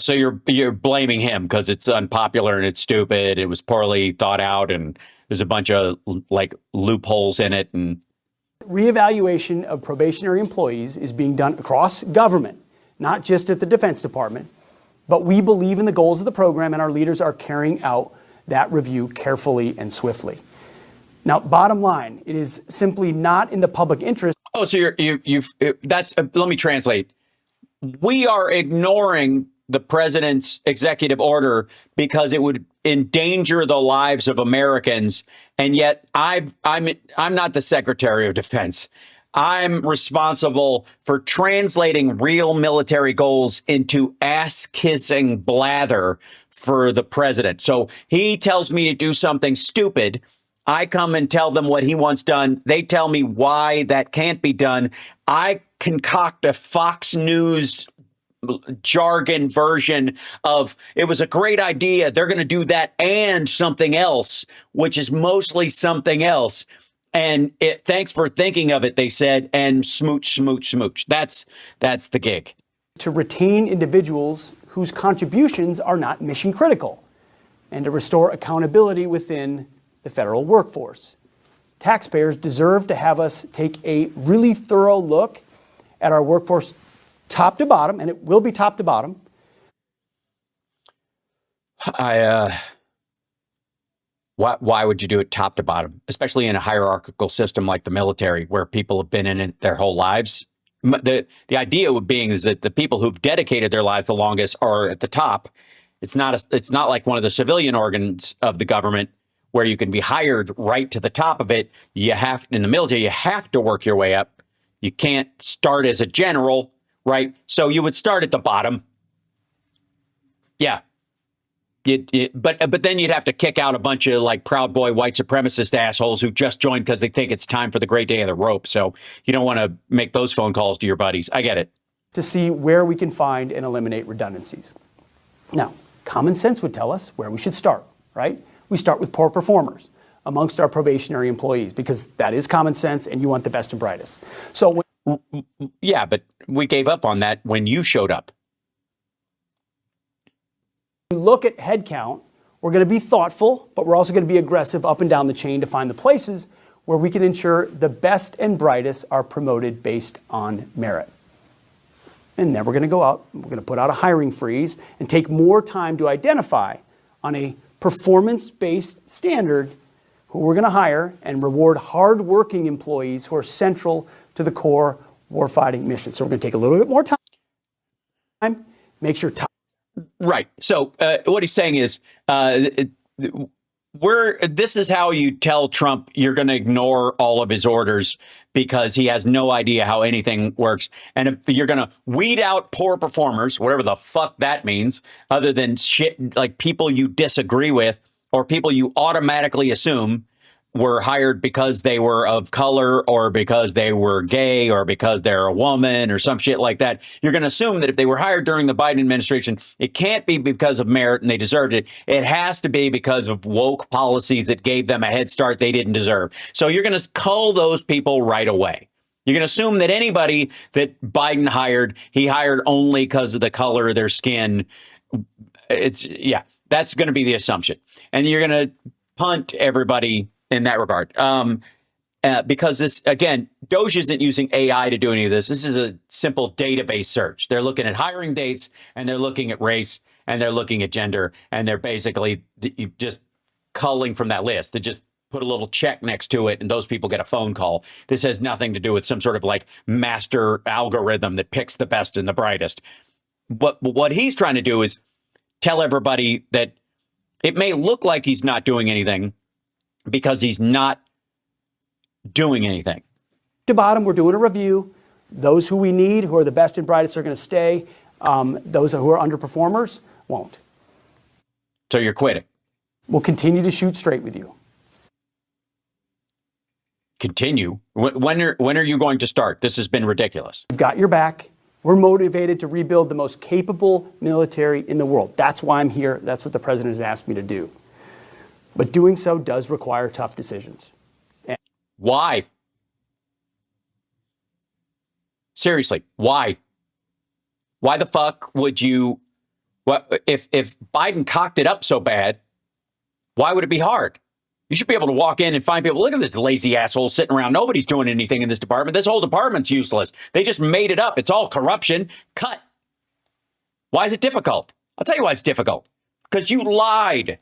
So you're blaming him because it's unpopular and it's stupid. It was poorly thought out, and there's a bunch of like loopholes in it. And reevaluation of probationary employees is being done across government, not just at the Defense Department. But we believe in the goals of the program, and our leaders are carrying out that review carefully and swiftly. Now, bottom line, it is simply not in the public interest. Oh, so let me translate. We are ignoring the president's executive order because it would endanger the lives of Americans. And yet I'm not the Secretary of Defense. I'm responsible for translating real military goals into ass-kissing blather for the president. So he tells me to do something stupid. I come and tell them what he wants done. They tell me why that can't be done. I concoct a Fox News jargon version of it was a great idea. They're going to do that and something else, which is mostly something else. And thanks for thinking of it, they said, and smooch, smooch, smooch. That's the gig. To retain individuals whose contributions are not mission critical, and to restore accountability within the federal workforce. Taxpayers deserve to have us take a really thorough look at our workforce top to bottom, and it will be top to bottom. Why would you do it top to bottom, especially in a hierarchical system like the military, where people have been in it their whole lives? The idea being is that the people who've dedicated their lives the longest are at the top. It's not like one of the civilian organs of the government where you can be hired right to the top of it. In the military, you have to work your way up. You can't start as a general, right? So you would start at the bottom. Yeah. But then you'd have to kick out a bunch of like Proud Boy white supremacist assholes who just joined because they think it's time for the great day of the rope. So you don't want to make those phone calls to your buddies. I get it. To see where we can find and eliminate redundancies. Now, common sense would tell us where we should start, right? We start with poor performers amongst our probationary employees because that is common sense and you want the best and brightest. So yeah, but we gave up on that when you showed up. When we look at headcount, we're going to be thoughtful, but we're also going to be aggressive up and down the chain to find the places where we can ensure the best and brightest are promoted based on merit. And then we're going to go out, we're going to put out a hiring freeze and take more time to identify on a performance-based standard who we're going to hire and reward hard-working employees who are central to the core warfighting mission. So we're going to take a little bit more time, make sure time. Right. So what he's saying is this is how you tell Trump you're going to ignore all of his orders because he has no idea how anything works. And if you're going to weed out poor performers, whatever the fuck that means, other than shit like people you disagree with or people you automatically assume were hired because they were of color or because they were gay or because they're a woman or some shit like that. You're going to assume that if they were hired during the Biden administration, it can't be because of merit and they deserved it. It has to be because of woke policies that gave them a head start they didn't deserve. So you're going to cull those people right away. You're going to assume that anybody that Biden hired, he hired only because of the color of their skin. That's going to be the assumption. And you're going to punt everybody in that regard. Because this, again, Doge isn't using AI to do any of this. This is a simple database search. They're looking at hiring dates and they're looking at race and they're looking at gender and they're basically just culling from that list. They just put a little check next to it and those people get a phone call. This has nothing to do with some sort of like master algorithm that picks the best and the brightest. But what he's trying to do is tell everybody that it may look like he's not doing anything because he's not doing anything. To bottom, we're doing a review. Those who we need, who are the best and brightest, are going to stay. Those who are underperformers won't. So you're quitting? We'll continue to shoot straight with you. Continue? When are you going to start? This has been ridiculous. We've got your back. We're motivated to rebuild the most capable military in the world. That's why I'm here. That's what the president has asked me to do. But doing so does require tough decisions. Why? Seriously, why? Why the fuck would you? If Biden cocked it up so bad, why would it be hard? You should be able to walk in and find people. Look at this lazy asshole sitting around. Nobody's doing anything in this department. This whole department's useless. They just made it up. It's all corruption. Cut. Why is it difficult? I'll tell you why it's difficult. Because you lied.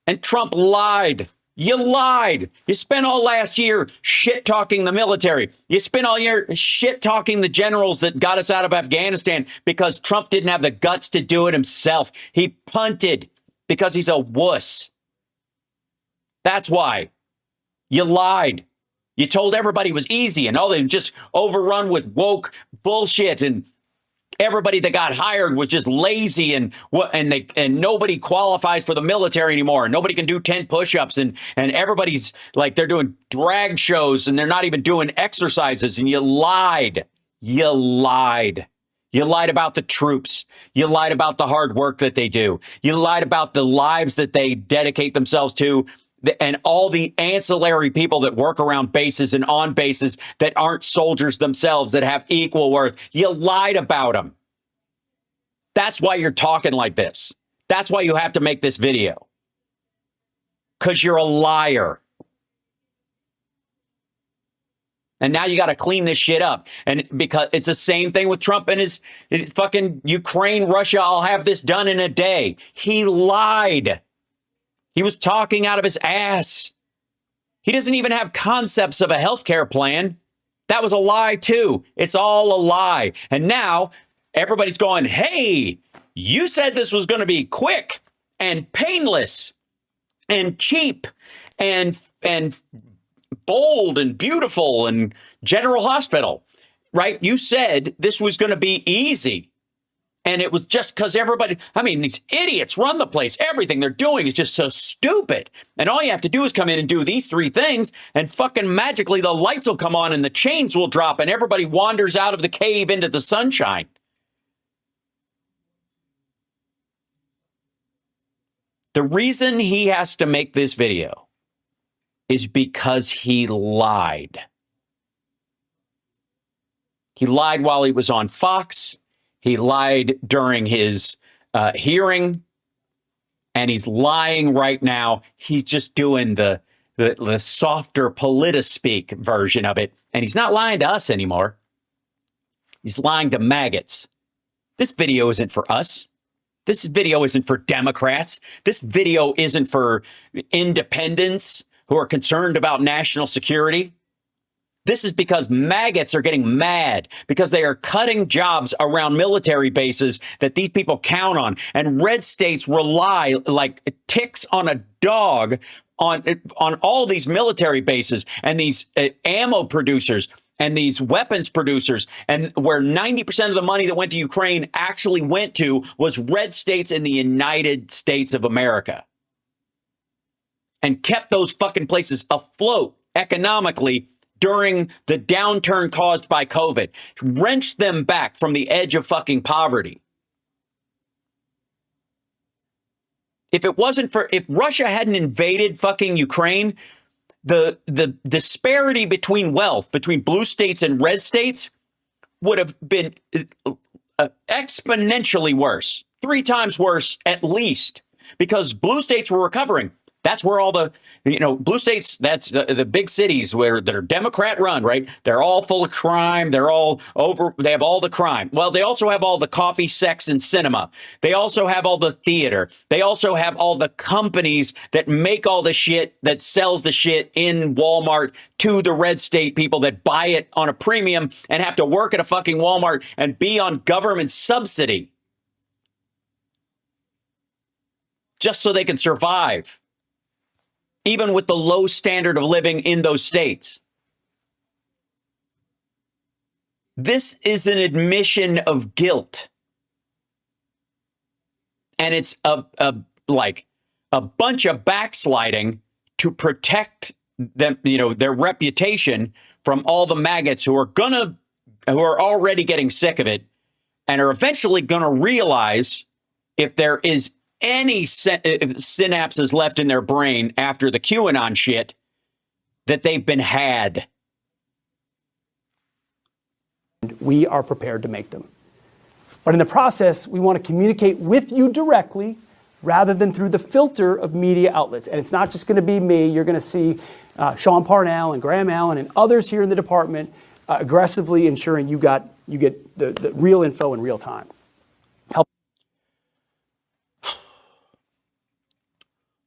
And Trump lied. You lied. You spent all last year shit-talking the military. You spent all year shit-talking the generals that got us out of Afghanistan because Trump didn't have the guts to do it himself. He punted because he's a wuss. That's why. You lied. You told everybody it was easy and all they just overrun with woke bullshit and everybody that got hired was just lazy and nobody qualifies for the military anymore. Nobody can do 10 push-ups and everybody's like they're doing drag shows and they're not even doing exercises. And you lied. You lied. You lied about the troops. You lied about the hard work that they do. You lied about the lives that they dedicate themselves to and all the ancillary people that work around bases and on bases that aren't soldiers themselves that have equal worth. You lied about them. That's why you're talking like this. That's why you have to make this video. Because you're a liar. And now you got to clean this shit up. And because it's the same thing with Trump and his fucking Ukraine, Russia, I'll have this done in a day. He lied. He was talking out of his ass. He doesn't even have concepts of a healthcare plan. That was a lie too. It's all a lie. And now everybody's going, hey, you said this was going to be quick and painless and cheap and bold and beautiful and General Hospital, right? You said this was going to be easy. And it was just because everybody, I mean, these idiots run the place. Everything they're doing is just so stupid. And all you have to do is come in and do these three things and fucking magically the lights will come on and the chains will drop and everybody wanders out of the cave into the sunshine. The reason he has to make this video is because he lied. He lied while he was on Fox. He lied during his hearing. And he's lying right now. He's just doing the softer politispeak version of it. And he's not lying to us anymore. He's lying to maggots. This video isn't for us. This video isn't for Democrats. This video isn't for independents who are concerned about national security. This is because maggots are getting mad because they are cutting jobs around military bases that these people count on. And red states rely like ticks on a dog on all these military bases and these ammo producers and these weapons producers, and where 90% of the money that went to Ukraine actually went to was red states in the United States of America. And kept those fucking places afloat economically during the downturn caused by COVID. Wrenched them back from the edge of fucking poverty. If Russia hadn't invaded fucking Ukraine, the disparity between wealth between blue states and red states would have been exponentially worse, 3 times worse at least, because blue states were recovering. That's where all the, blue states, that's the big cities that are Democrat run, right? They're all full of crime. They have all the crime. Well, they also have all the coffee, sex, and cinema. They also have all the theater. They also have all the companies that make all the shit, that sells the shit in Walmart to the red state people that buy it on a premium and have to work at a fucking Walmart and be on government subsidy just so they can survive. Even with the low standard of living in those states. This is an admission of guilt. And it's a bunch of backsliding to protect them, their reputation from all the maggots who are already getting sick of it and are eventually going to realize, if there is any synapses left in their brain after the QAnon shit, that they've been had. We are prepared to make them. But in the process, we want to communicate with you directly rather than through the filter of media outlets. And it's not just going to be me. You're going to see Sean Parnell and Graham Allen and others here in the department aggressively ensuring you get the real info in real time.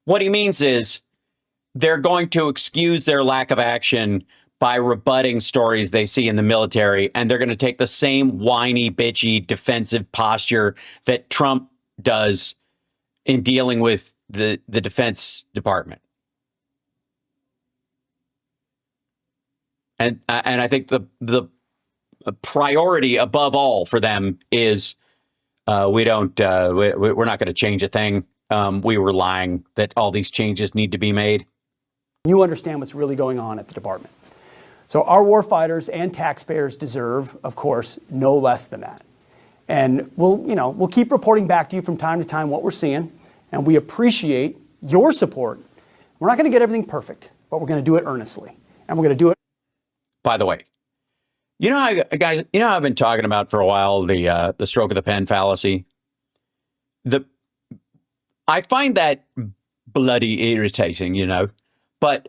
What he means is they're going to excuse their lack of action by rebutting stories they see in the military, and they're going to take the same whiny, bitchy, defensive posture that Trump does in dealing with the Defense Department. And I think the priority above all for them is we're not going to change a thing. We were lying that all these changes need to be made. You understand what's really going on at the department. So our warfighters and taxpayers deserve, of course, no less than that. And we'll keep reporting back to you from time to time what we're seeing, and we appreciate your support. We're not going to get everything perfect, but we're going to do it earnestly, and we're going to do it. By the way, guys, I've been talking about for a while the stroke of the pen fallacy. I find that bloody irritating, but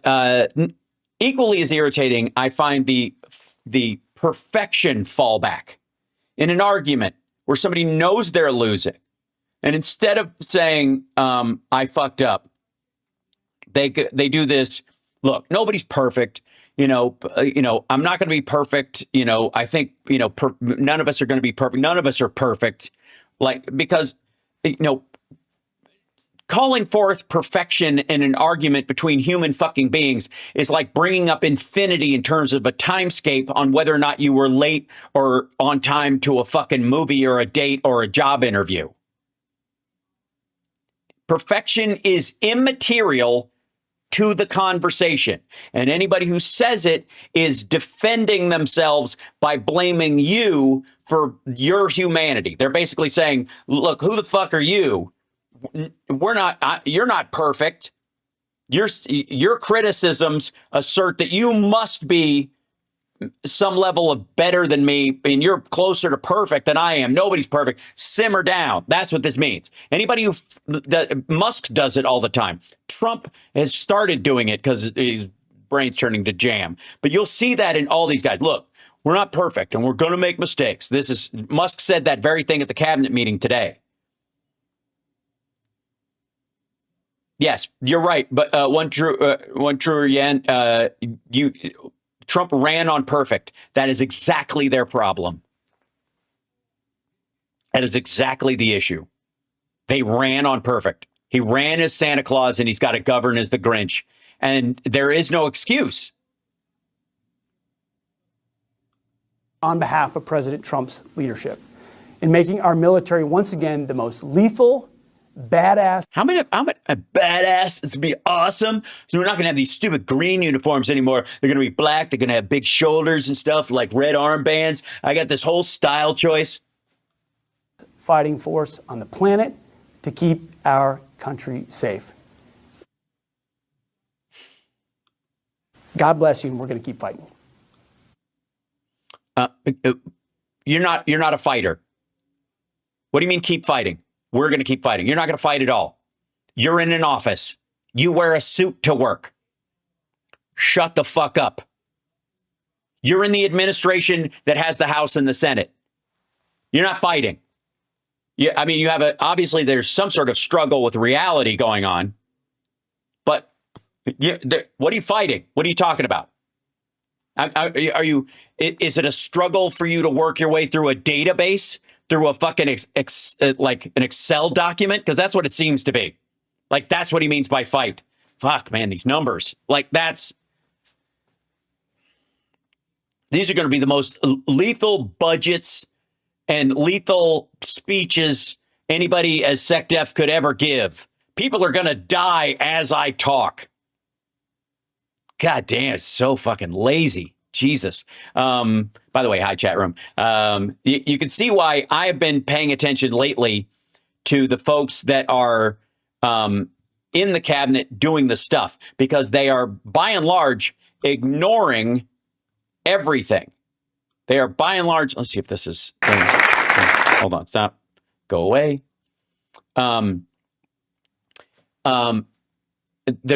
equally as irritating, I find the perfection fallback in an argument where somebody knows they're losing, and instead of saying I fucked up, they do this. Look, nobody's perfect. I'm not going to be perfect. I think, none of us are going to be perfect. None of us are perfect. Because calling forth perfection in an argument between human fucking beings is like bringing up infinity in terms of a timescape on whether or not you were late or on time to a fucking movie or a date or a job interview. Perfection is immaterial to the conversation. And anybody who says it is defending themselves by blaming you for your humanity. They're basically saying, look, who the fuck are you? You're not perfect. Your criticisms assert that you must be some level of better than me, and you're closer to perfect than I am. Nobody's perfect. Simmer down. That's what this means. Anybody Musk does it all the time. Trump has started doing it because his brain's turning to jam. But you'll see that in all these guys. Look, we're not perfect, and we're going to make mistakes. Musk said that very thing at the cabinet meeting today. Yes, you're right. But one true yen, Trump ran on perfect. That is exactly their problem. That is exactly the issue. They ran on perfect. He ran as Santa Claus, and he's got to govern as the Grinch. And there is no excuse. On behalf of President Trump's leadership in making our military once again the most lethal, badass. How many a badass? This would be awesome. So we're not going to have these stupid green uniforms anymore. They're going to be black. They're going to have big shoulders and stuff, like red armbands. I got this whole style choice. Fighting force on the planet to keep our country safe. God bless you, and we're going to keep fighting. You're not a fighter. What do you mean keep fighting? We're going to keep fighting. You're not going to fight at all. You're in an office. You wear a suit to work. Shut the fuck up. You're in the administration that has the House and the Senate. You're not fighting. You have obviously there's some sort of struggle with reality going on. But what are you fighting? What are you talking about? Is it a struggle for you to work your way through a database? Through a fucking like an Excel document? Because that's what it seems to be. Like, that's what he means by fight. Fuck, man, these numbers. These are going to be the most lethal budgets and lethal speeches anybody as SecDef could ever give. People are going to die as I talk. God damn, it's so fucking lazy. Jesus. By the way, hi, chat room. You can see why I have been paying attention lately to the folks that are in the cabinet doing the stuff, because they are, by and large, ignoring everything. They are, by and large, let's see if this is, hold on, stop, go away. There's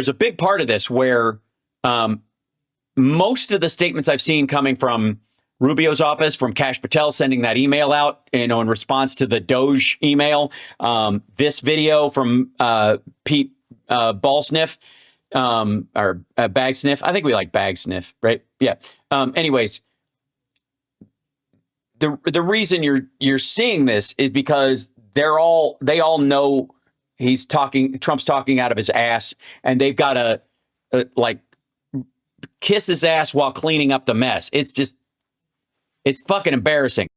a big part of this where most of the statements I've seen coming from Rubio's office, from Kash Patel sending that email out, in response to the Doge email, this video from Pete Ballsniff, or Bagsniff. I think we like Bagsniff, right? Yeah. Anyways, the reason you're seeing this is because they all know Trump's talking out of his ass, and they've got to kiss his ass while cleaning up the mess. It's fucking embarrassing.